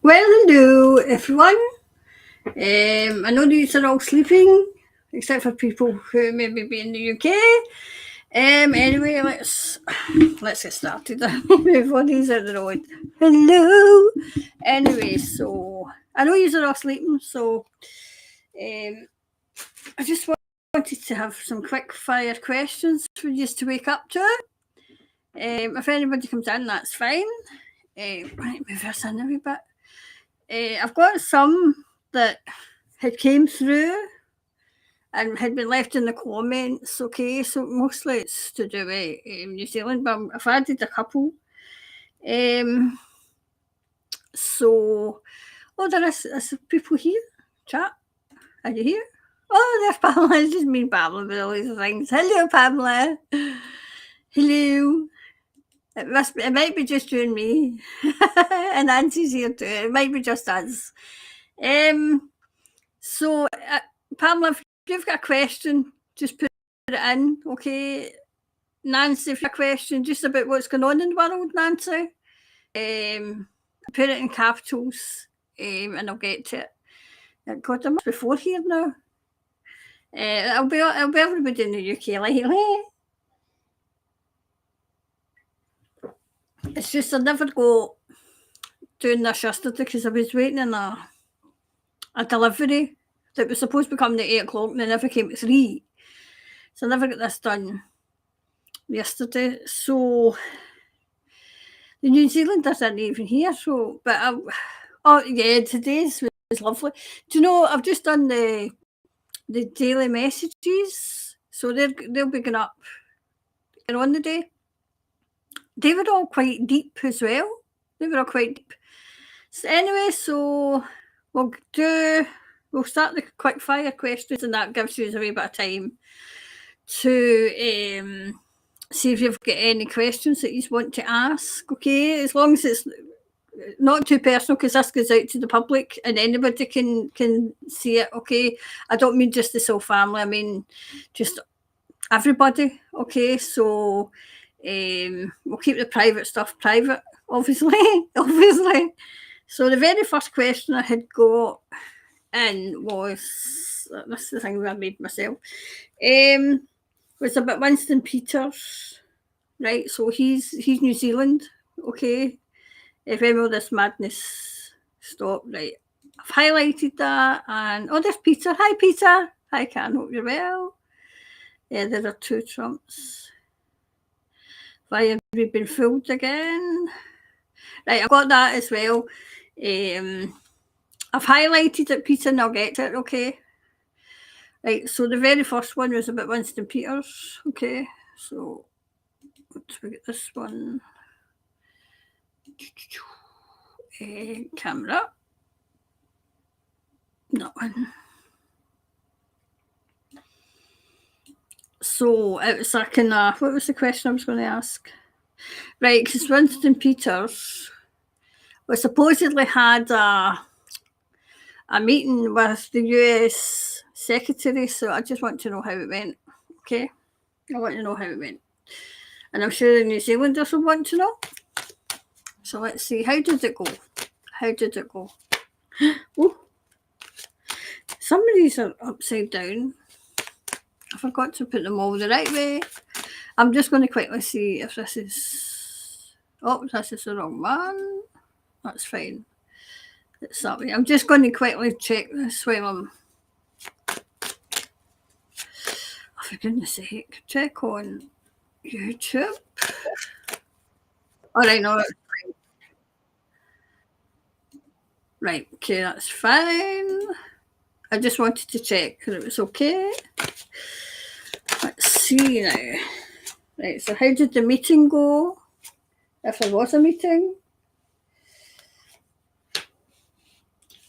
Well, hello, everyone. I know these are all sleeping, except for people who maybe be in the UK. Anyway, let's get started before these are the road. Hello. Anyway, so I know you are all sleeping, so I just wanted to have some quick fire questions for you to wake up to. If anybody comes in, that's fine. Right, move this in a wee bit. I've got some that had came through and had been left in the comments, okay, so mostly it's to do with New Zealand, but I've added a couple. So, there's people here, chat, are you here? Oh, there's Pamela, it's just me and Pamela with all these things. Hello, Pamela. Hello. It might be just you and me. And Nancy's here too. It might be just us. So, Pamela, if you've got a question, just put it in, okay? Nancy, if you've got a question just about what's going on in the world, Nancy, put it in capitals, and I'll get to it. God, I'm before here now. I'll be everybody in the UK lately. It's just I never go doing this yesterday because I was waiting on a delivery that was supposed to be coming at 8 o'clock and they never came at 3. So I never got this done yesterday. So the New Zealanders aren't even here. So, but today's was lovely. Do you know, I've just done the daily messages. So they'll be going up on the day. They were all quite deep as well. They were all quite deep. So anyway, so we'll start the quick fire questions, and that gives you a wee bit of time to see if you've got any questions that you want to ask, okay? As long as it's not too personal, because this goes out to the public and anybody can see it, okay? I don't mean just the Soul family, I mean just everybody, okay? So we'll keep the private stuff private, obviously. So the very first question I had got in was, this is the thing I made myself, was about Winston Peters, right? So he's New Zealand, okay? If any of this madness stop, right? I've highlighted that, and there's Peter. Hi, Peter. Hi, Karen. Hope you're well. Yeah, there are 2 Trumps. Why have we been fooled again? Right, I've got that as well. I've highlighted it, Peter, and I'll get to it, okay? Right, so the very first one was about Winston Peters, okay? So let's get this one. Camera. That one. So it was like what was the question I was going to ask? Right, because Winston Peters was supposedly had a meeting with the US secretary, so I just want to know how it went, okay? I want to know how it went. And I'm sure the New Zealanders will want to know. So let's see, how did it go? Oh, some of these are upside down. I forgot to put them all the right way. I'm just going to quickly see if this is... this is the wrong one. That's fine. It's that way. I'm just going to quickly check this while I'm... Oh, for goodness sake. Check on YouTube. All right, no, that's fine. Right, okay, that's fine. I just wanted to check that it was okay. Let's see now. Right, so how did the meeting go? If there was a meeting.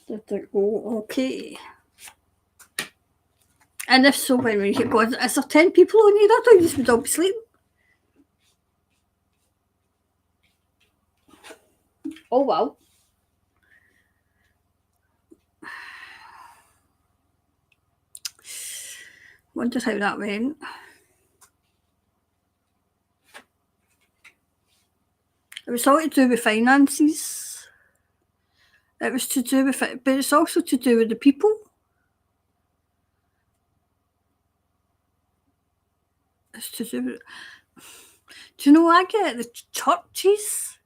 Did it go okay? And if so, when we get going, is there 10 people on here? I thought you would all be sleeping. Oh, well. Wondered how that went. It was all to do with finances. It was to do with it, but it's also to do with the people. It's to do with. Do you know, I get the churches.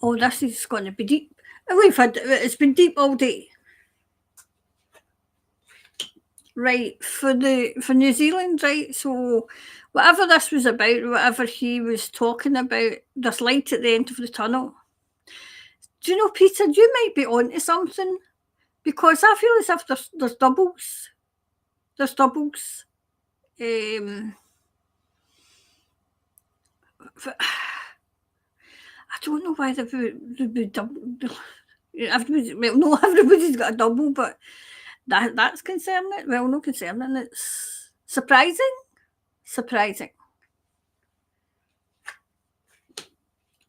Oh, this is going to be deep. It's been deep all day. Right, for New Zealand, right? So whatever this was about, whatever he was talking about, there's light at the end of the tunnel. Do you know, Peter, you might be onto something, because I feel as if there's doubles. There's doubles. I don't know why there'd be double. Everybody's got a double, but that's concerning. Well, not concerning. It's surprising. Surprising.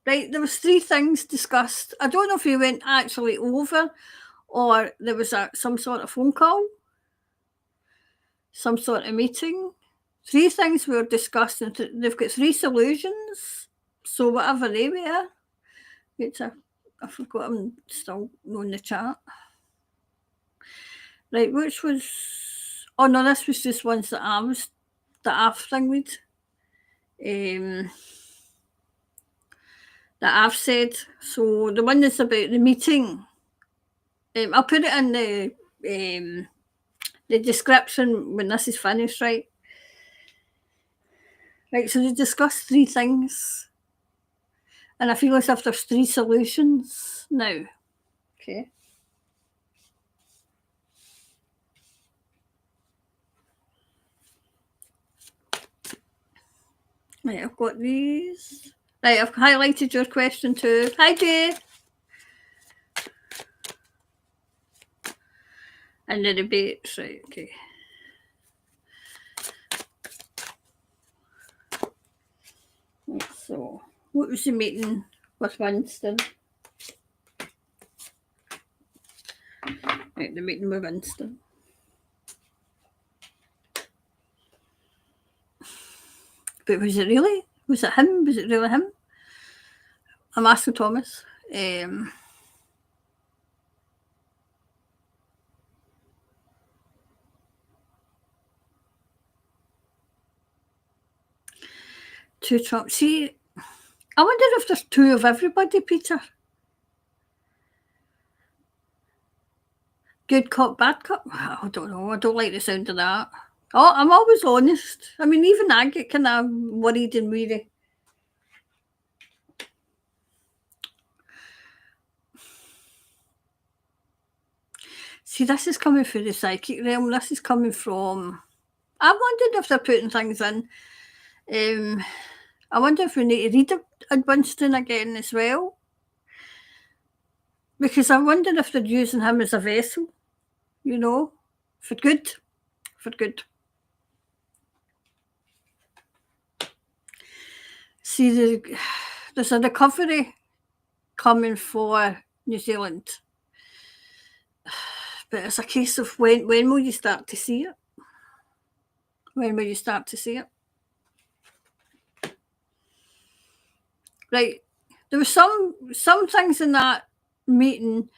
Right, there was 3 things discussed. I don't know if he went actually over, or there was some sort of phone call, some sort of meeting. 3 things were discussed, and they've got 3 solutions. So whatever they were, I forgot. I'm still on the chat. Right, which was? Oh no, this was just ones that I've thingied. That I've said. So the one that's about the meeting, I'll put it in the description when this is finished, right? Right, so they discussed 3 things, and I feel as if there's 3 solutions now. Okay. Right, I've got these. Right, I've highlighted your question too. Hi, Jay. And the debates, right, okay. Right, so, what was the meeting with Winston? Right, the meeting with Winston. But was it really? Was it him? Was it really him? I'm asking Thomas. Two Trump. See, I wonder if there's 2 of everybody, Peter. Good cop, bad cop. I don't know. I don't like the sound of that. Oh, I'm always honest. I mean, even I get kind of worried and weary. See, this is coming from the psychic realm. This is coming from. I wondered if they're putting things in. I wonder if we need to read at Winston again as well. Because I wonder if they're using him as a vessel, you know, for good. For good. See, there's a recovery coming for New Zealand. But it's a case of when will you start to see it? When will you start to see it? Right. There were some things in that meeting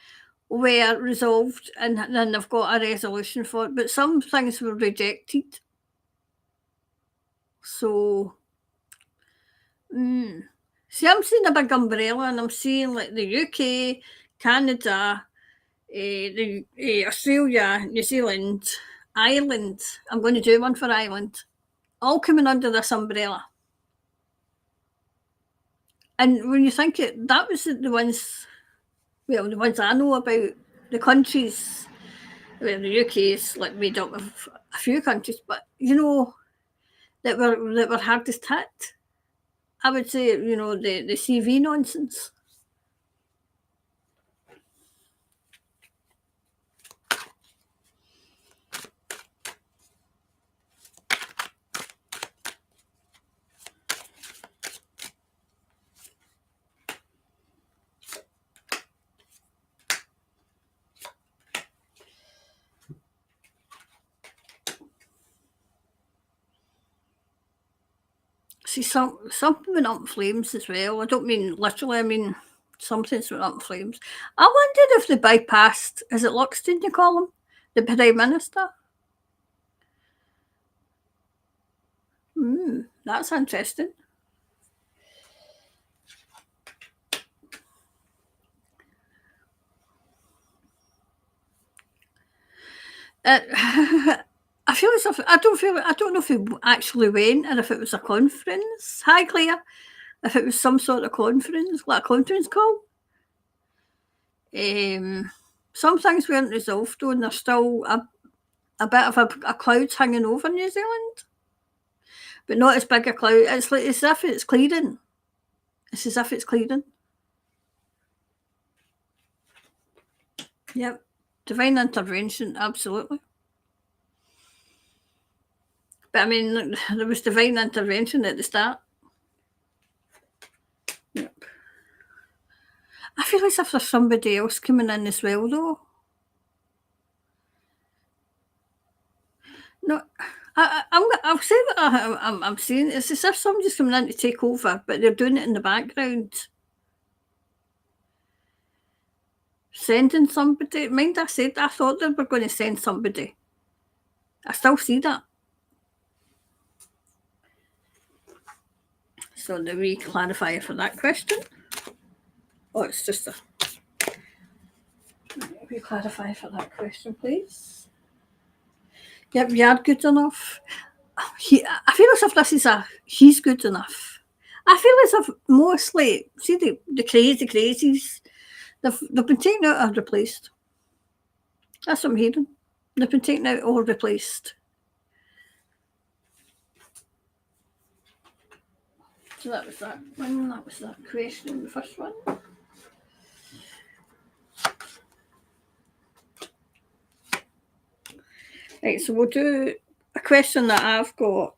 were resolved, and then they've got a resolution for it, but some things were rejected. So, see, I'm seeing a big umbrella, and I'm seeing like the UK, Canada, Australia, New Zealand, Ireland. I'm going to do one for Ireland, all coming under this umbrella. And when you think it, that was the ones, well, the ones I know about, the countries. Well, the UK is like made up of a few countries, but you know, that were hardest hit. I would say, you know, the CV nonsense. See, something went up in flames as well. I don't mean literally, I mean Something's went up in flames. I wondered if they bypassed, is it Luxton you call him? The Prime Minister? That's interesting. I feel as if I don't know if he actually went or if it was a conference. Hi Claire. If it was some sort of conference, like a conference call. Some things weren't resolved though, and there's still a bit of a cloud hanging over New Zealand. But not as big a cloud. It's like as if it's clearing. It's as if it's clearing. Yep. Divine intervention, absolutely. But I mean, there was divine intervention at the start. Yep. I feel as if there's somebody else coming in as well, though. No, I'll say that I'm saying it's as if somebody's coming in to take over, but they're doing it in the background. Sending somebody. Mind I said I thought they were going to send somebody. I still see that. So the wee clarifier for that question. Oh, it's just a wee clarifier for that question, please. Yep, you are good enough. I feel as if this is he's good enough. I feel as if mostly, see the crazies, they've been taken out or replaced. That's what I'm hearing. They've been taken out or replaced. So that was that one. That was that question, the first one. Right, so we'll do a question that I've got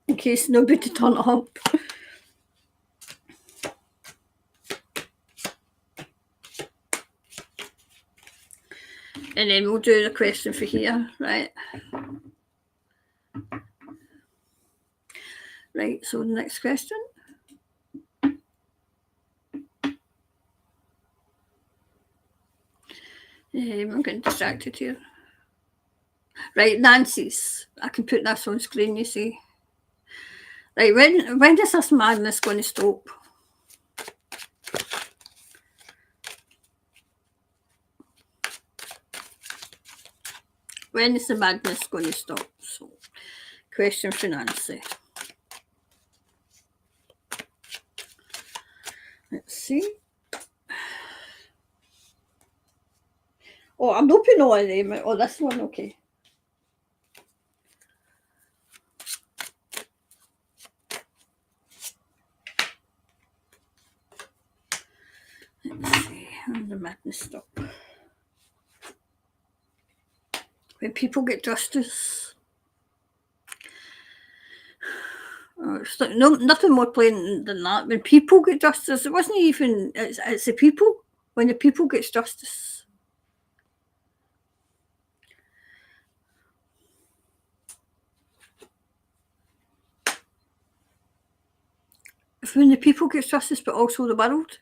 in case nobody turned up. And then we'll do the question for here, right? Right, so the next question. I'm getting distracted here. Right, Nancy's. I can put this on screen, you see. Right, when is this madness going to stop? When is the madness going to stop? So, question for Nancy. Let's see. Oh, I'm not putting all of them. Oh, this one, okay. Let's see. When the madness stop? When people get justice. It's like nothing more plain than that. When people get justice, it wasn't even, it's the people. When the people gets justice. When the people gets justice, but also the world.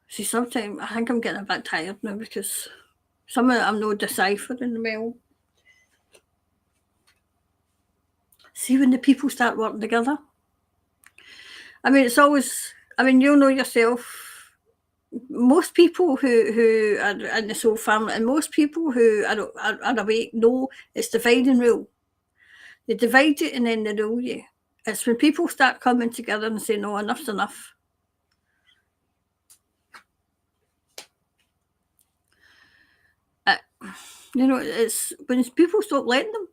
See, sometimes I think I'm getting a bit tired now because some of it I'm not deciphering well. See, when the people start working together. I mean, it's always, I mean, you'll know yourself, most people who are in the soul family and most people who are awake know it's divide and rule. They divide it and then they rule you. It's when people start coming together and say, no, enough's enough. You know, it's when people stop letting them.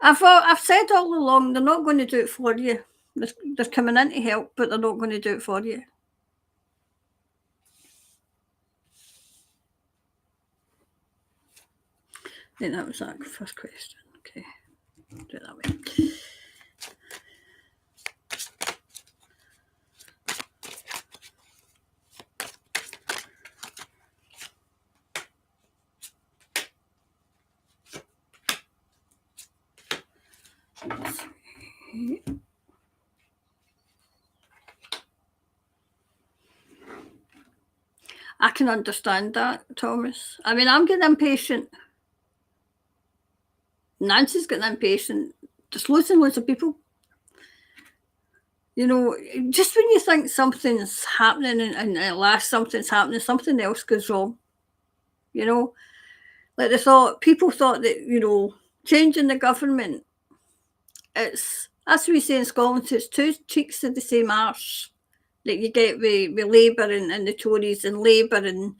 I've said all along, they're not going to do it for you. They're coming in to help, but they're not going to do it for you. Then that was that first question. Okay, do it that way. I can understand that, Thomas. I mean, I'm getting impatient. Nancy's getting impatient. There's loads and loads of people. You know, just when you think something's happening and at last something's happening, something else goes wrong. You know, like people thought that, you know, changing the government, it's, as we say in Scotland, it's two cheeks of the same arse that you get with Labour and the Tories and Labour and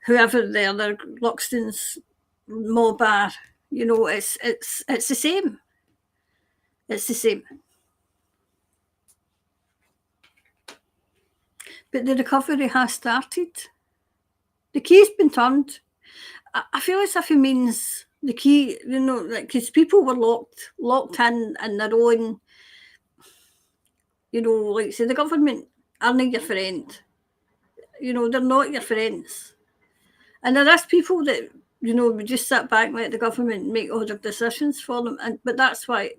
whoever the other Luxton's mob are. You know, it's the same. It's the same. But the recovery has started. The key's been turned. I feel as if it means the key, you know, because people were locked in their own, you know, like say the government aren't your friend. You know, they're not your friends. And there is people that, you know, we just sit back and let the government make all their decisions for them. But that's why,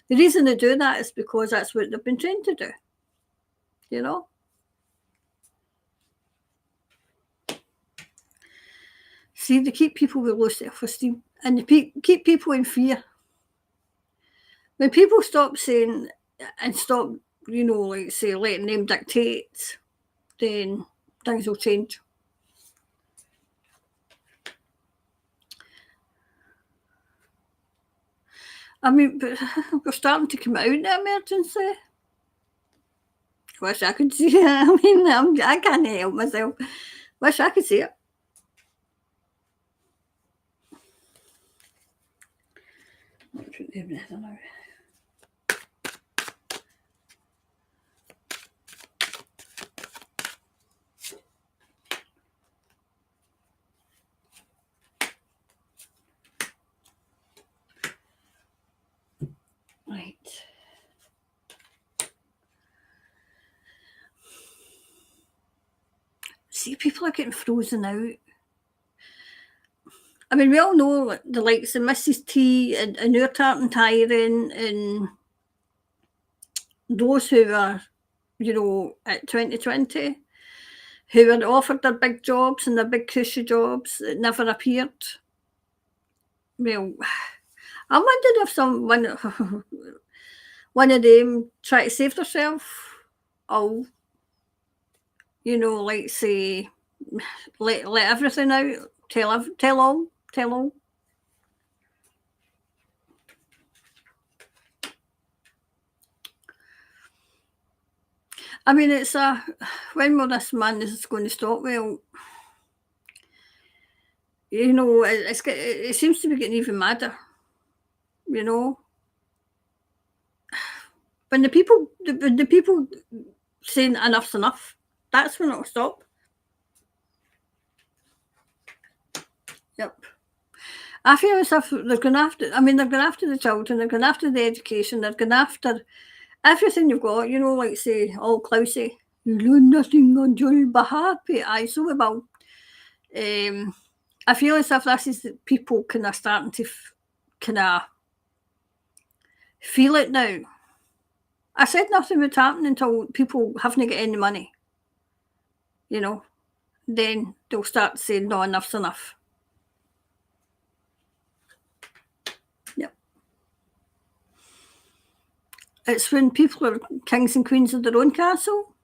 the reason they do that is because that's what they've been trained to do. You know? See, they keep people with low self-esteem and they keep people in fear. When people stop saying and stop, you know, like say, letting them dictate, then things will change. I mean, but we're starting to come out of the emergency. Wish I could see it. I mean, I can't help myself. Wish I could see it. Right. See, people are getting frozen out. I mean, we all know the likes of Mrs. T and Urtart and Tyron and those who were, you know, at 2020, who were offered their big jobs and their big cushy jobs that never appeared. Well, I wondered if one of them tried to save themselves, or, you know, like say, let everything out, tell all. I mean, it's when will this madness going to stop? Well, you know, it seems to be getting even madder. You know, when the people saying enough's enough, that's when it'll stop. Yep. I feel as if they're going after. I mean, they're going after the children. They're going after the education. They're going after everything you've got. You know, like say, all Clousey, you learn nothing until you be happy. Aye, so we will. I feel as if this is people kind of starting to kind of feel it now. I said nothing would happen until people haven't got any money. You know, then they'll start saying, no, enough's enough. Yep. It's when people are kings and queens of their own castle.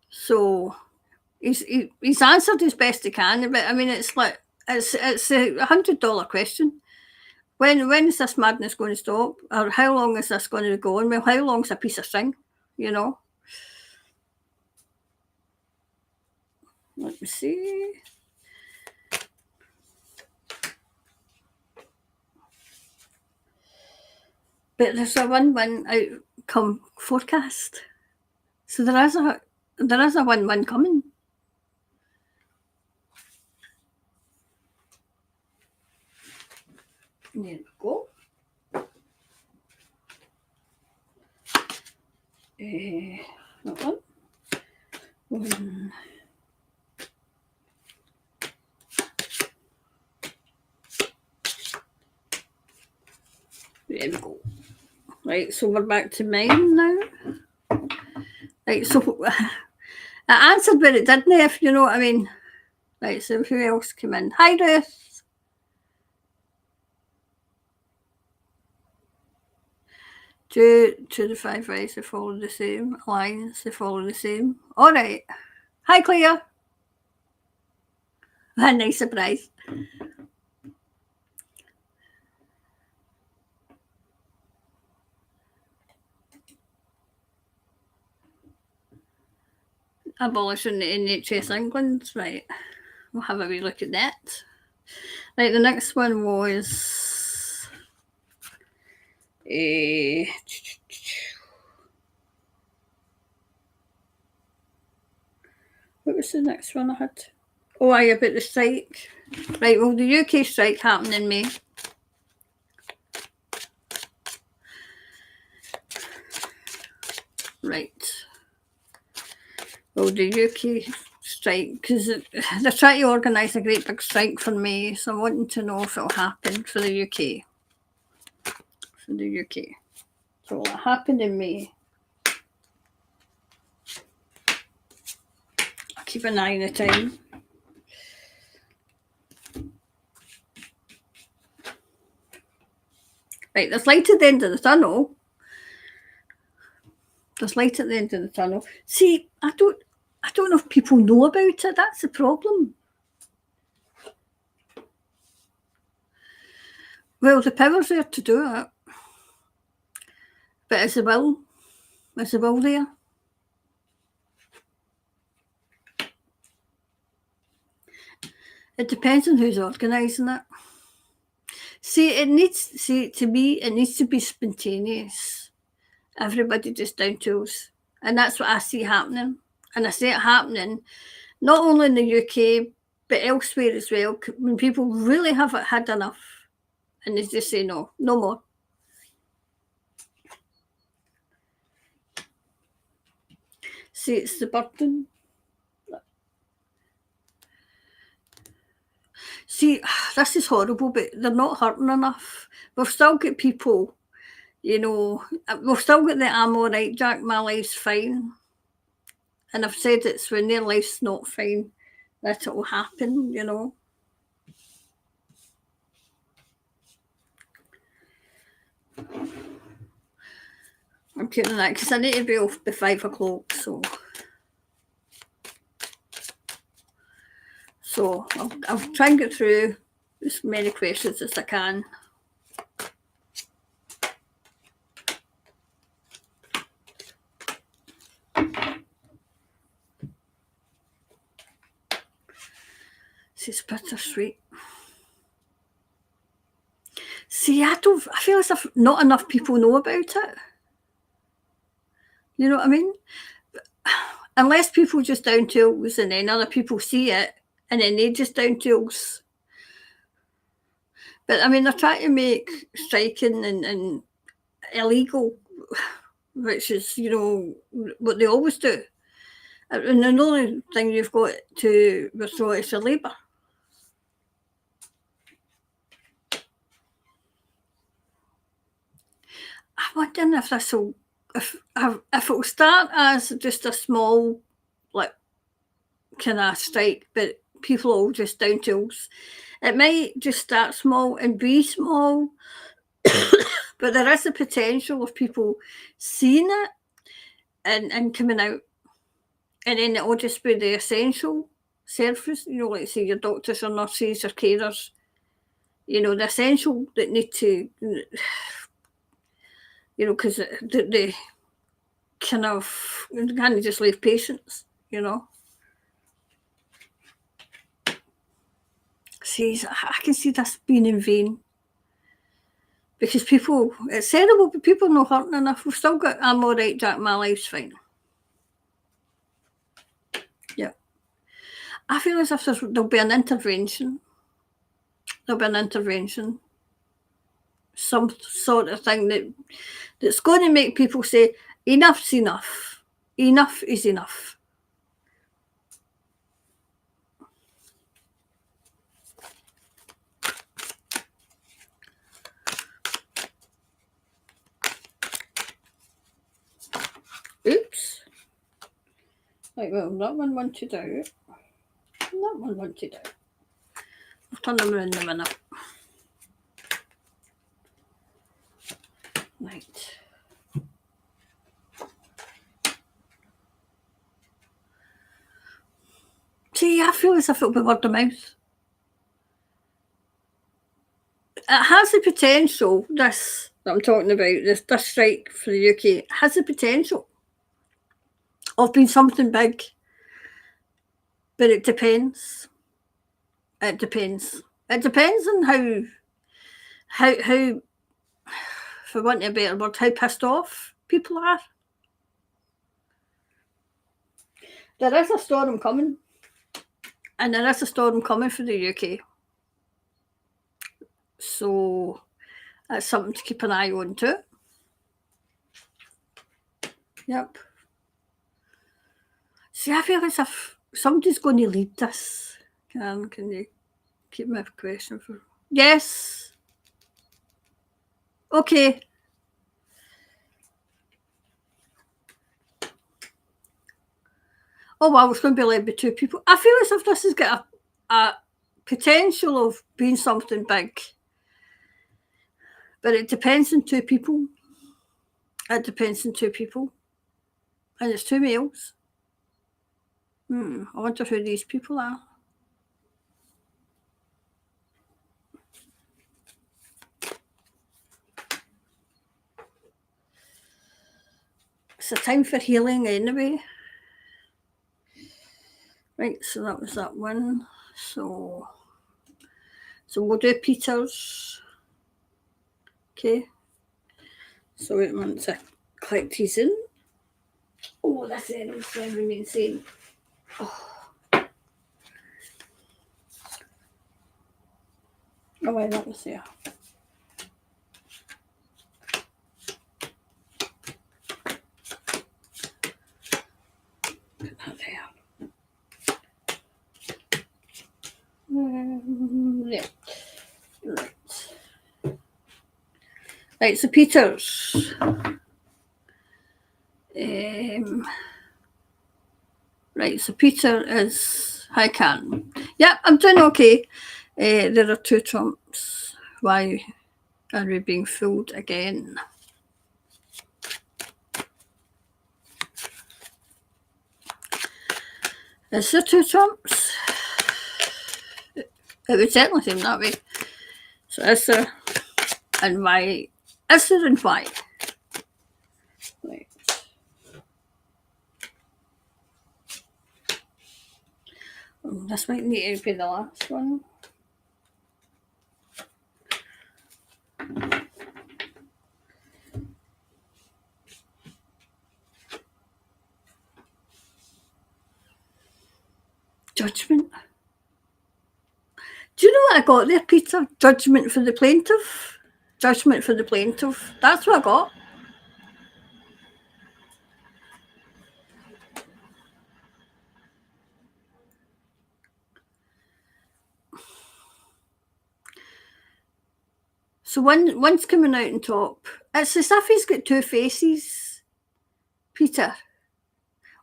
So he's answered as best he can, but I mean, it's like it's $100 question. When is this madness going to stop, or how long is this going to go on? Well, how long's a piece of string? You know. Let me see. But there's a 1-1 outcome forecast, so there is a 1-1 coming. There we go. That one. There we go. Right, so we're back to mine now. Right, so answered but it didn't, if you know what I mean. Right, so who else came in? Hi, Ruth. Two to the five rights, they follow the same. Lines, they follow the same. All right. Hi, Claire. A nice surprise. Abolishing the NHS England, right. We'll have a wee look at that. Right, the next one was what was the next one I had? Oh, aye, about the strike. Right, well, the UK strike happened in May. Right. Well, the UK strike, because they're trying to organise a great big strike for May, so I'm wanting to know if it'll happen for the UK. For the UK. So it'll happen in May. I'll keep an eye on the time. Right, there's light at the end of the tunnel. There's light at the end of the tunnel. See, I don't know if people know about it. That's the problem. Well, the power's there to do it. But is the will? Is the will there? It depends on who's organising it. To me, it needs to be spontaneous. Everybody just down tools. And that's what I see happening. And I see it happening not only in the UK, but elsewhere as well, when people really have had enough and they just say no more. See, it's the burden. See, this is horrible, but they're not hurting enough. We've still got people, you know, we've still got the I'm all right, Jack, my life's fine. And I've said it's when their life's not fine that it will happen, you know. I'm keeping that because I need to be off by 5 o'clock, so I'll try and get through as many questions as I can. It's bittersweet. See, I feel as if not enough people know about it. You know what I mean? Unless people just down tools and then other people see it and then they just down tools. But I mean, they're trying to make striking and illegal, which is, you know, what they always do. And the only thing you've got to withdraw is your labour. I'm wondering if this will, if it will start as just a small, like, kind of strike, but people all just down tools. It might just start small and be small, but there is the potential of people seeing it and coming out. And then it will just be the essential service, you know, like say your doctors or nurses or carers, you know, the essential that need to, you know, because they kind of can't just leave patients, you know. See, I can see this being in vain. Because people, it's terrible, but people are not hurting enough. We've still got, I'm all right, Jack, my life's fine. Yeah. I feel as if there'll be an intervention. There'll be an intervention. Some sort of thing that's going to make people say, enough's enough. Enough is enough. Oops. Right, well, that one wanted out. That one wanted out. I'll turn them around in a minute. Right. See, I feel as if it'll be word of mouth. It has the potential, this that I'm talking about, this strike for the UK, has the potential of being something big. But it depends. It depends. It depends on how for want of a better word, how pissed off people are. There is a storm coming. And there is a storm coming for the UK. So that's something to keep an eye on too. Yep. See, I feel as if somebody's going to lead this. Can you keep my question for? Yes. Okay. Oh wow, it's going to be led by two people. I feel as if this has got a potential of being something big. But it depends on two people. It depends on two people. And it's two males. I wonder who these people are. It's a time for healing anyway. Right, so that was that one. So we'll do Peters. Okay. So wait a minute to collect these in. Oh, this end was driving me insane. Oh, wait, that was there. Put that there. There. Right, so Peters. Right, so Peter is hi Karen. Yep, I'm doing okay. There are two trumps. Why are we being fooled again? Is there two trumps? It would certainly seem that way. So is there and why? Is there and why? Right. This might need to be the last one. Judgment. Do you know what I got there, Peter? Judgment for the plaintiff. Judgment for the plaintiff. That's what I got. So one's coming out on top. It's as if he's got two faces, Peter.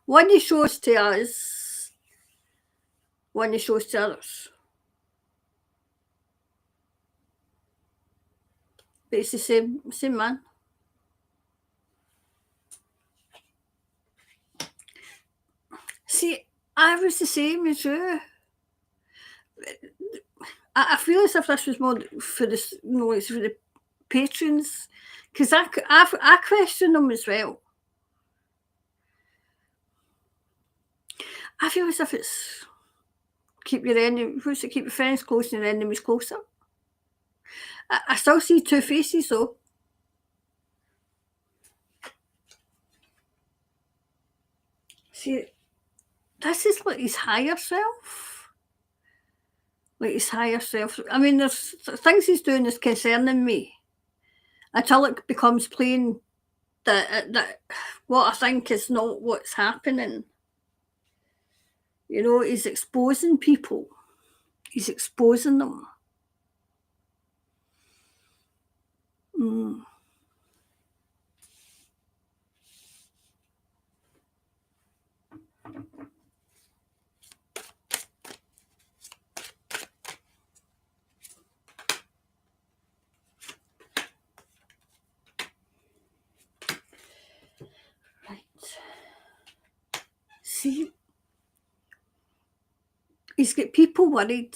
One he shows to us, one he shows to others. But it's the same man. See, I was the same as you. I feel as if this was more for the, it's for the patrons, because I question them as well. I feel as if it's keep your keep your friends close and your enemies closer. I still see two faces though. See, this is like his higher self. Like his higher self. I mean, there's things he's doing is concerning me until it becomes plain that what I think is not what's happening. You know, he's exposing people. He's exposing them. See, he's got people worried.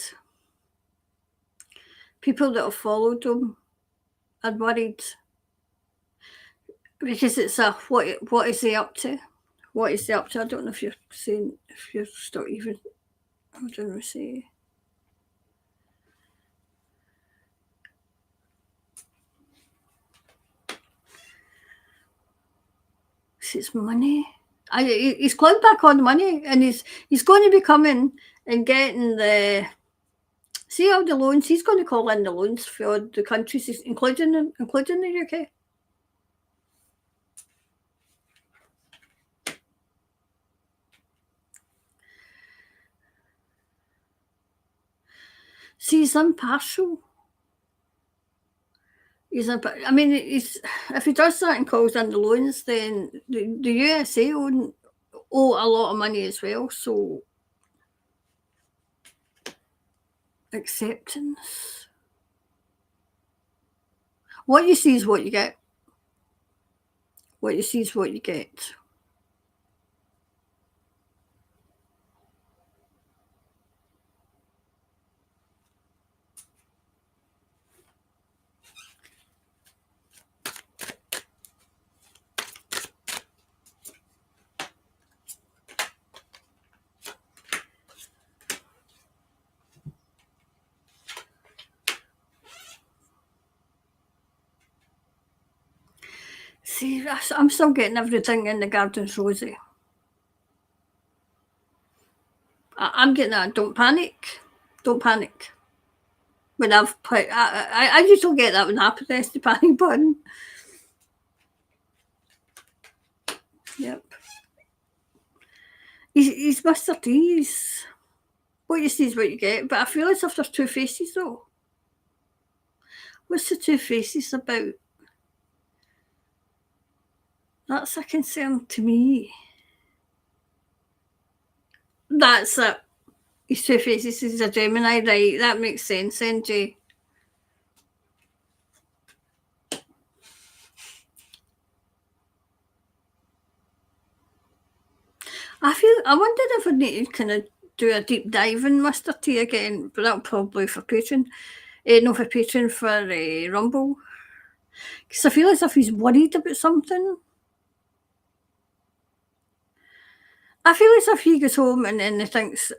People that have followed him are worried because it's a what is he up to? What is he up to? I don't know if you're saying if you're still even. I don't know. Say. It's money. He's clawed back on money, and he's going to be coming and getting the. See all the loans. He's going to call in the loans for all the countries, including the UK. See, he's impartial. I mean, if he does that and calls in the loans, then the USA owe a lot of money as well. So acceptance. What you see is what you get. What you see is what you get. See, I'm still getting everything in the garden's rosy. I'm getting that. Don't panic. Don't panic. When I've put, I usually get that when I press the panic button. Yep. He's Mr. T's. What you see is what you get. But I feel as if there's two faces though. What's the two faces about? That's a concern to me. That's it. He's two faces. He's a Gemini, right? That makes sense, then, Jay. I wondered if I need to kind of do a deep dive in Mr. T again, but that'll probably for Patreon. No, for Patreon, for Rumble. Because I feel as if he's worried about something. I feel as if he goes home and then he thinks,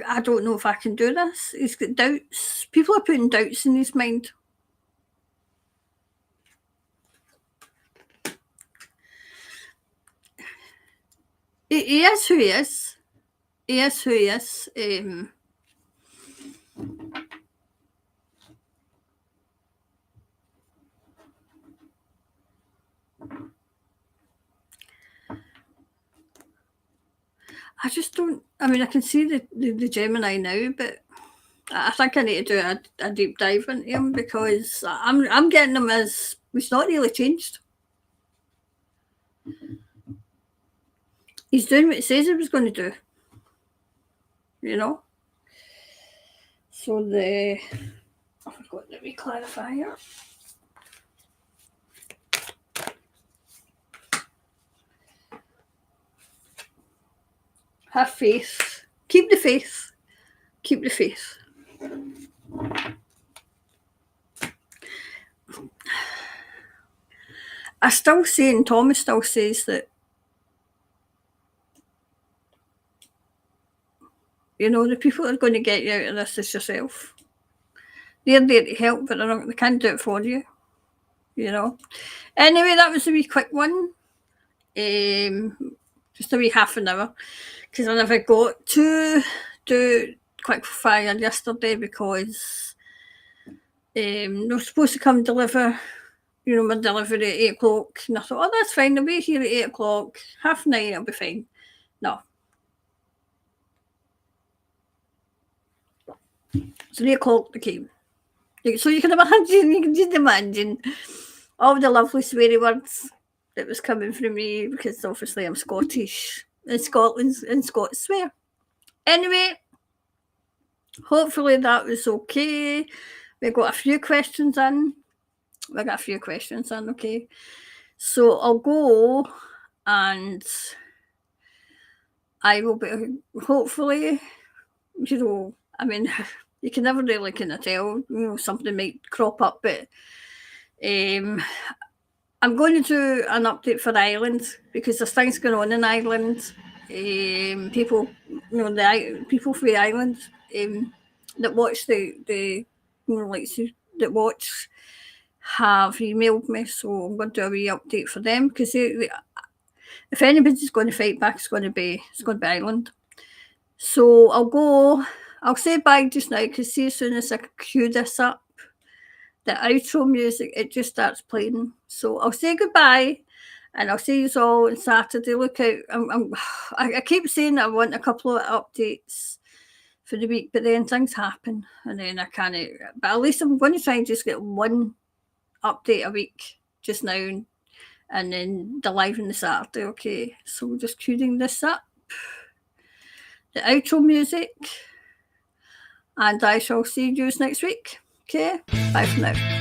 I don't know if I can do this. He's got doubts. People are putting doubts in his mind. He is who he is. He is who he is. I just don't. I mean, I can see the Gemini now, but I think I need to do a deep dive into him because I'm getting him as he's not really changed. He's doing what he says he was going to do. You know. So I forgot the wee clarifier. Have faith. Keep the faith. Keep the faith. I still say, and Thomas still says that, you know, the people that are going to get you out of this is yourself. They're there to help, but they can't do it for you. You know. Anyway, that was a wee quick one. Just a wee half an hour. Because I never got to do quick fire yesterday because they were supposed to come deliver, you know, my delivery at 8 o'clock. And I thought, oh, that's fine. I'll be here at 8 o'clock. Half 9, I'll be fine. No. 3 o'clock they came. So you can imagine all the lovely sweary words that was coming from me because obviously I'm Scottish. In Scotland, and Scots swear. Anyway, hopefully that was okay. We got a few questions in. Okay. So I'll go and I will be, hopefully, you know, I mean, you can never really kind of tell, something might crop up, but I'm going to do an update for Ireland because there's things going on in Ireland. People, the people from Ireland that watch the like that watch have emailed me, so I'm going to do a wee update for them because if anybody's going to fight back, it's going to be Ireland. So I'll say bye just now because see, as soon as I cue this up, the outro music, it just starts playing. So I'll say goodbye and I'll see you all on Saturday. Look out. I keep saying I want a couple of updates for the week, but then things happen and then I can't. But at least I'm going to try and just get one update a week just now and then the live on the Saturday. Okay, so we're just queuing this up. The outro music. And I shall see you next week. Okay, bye for now.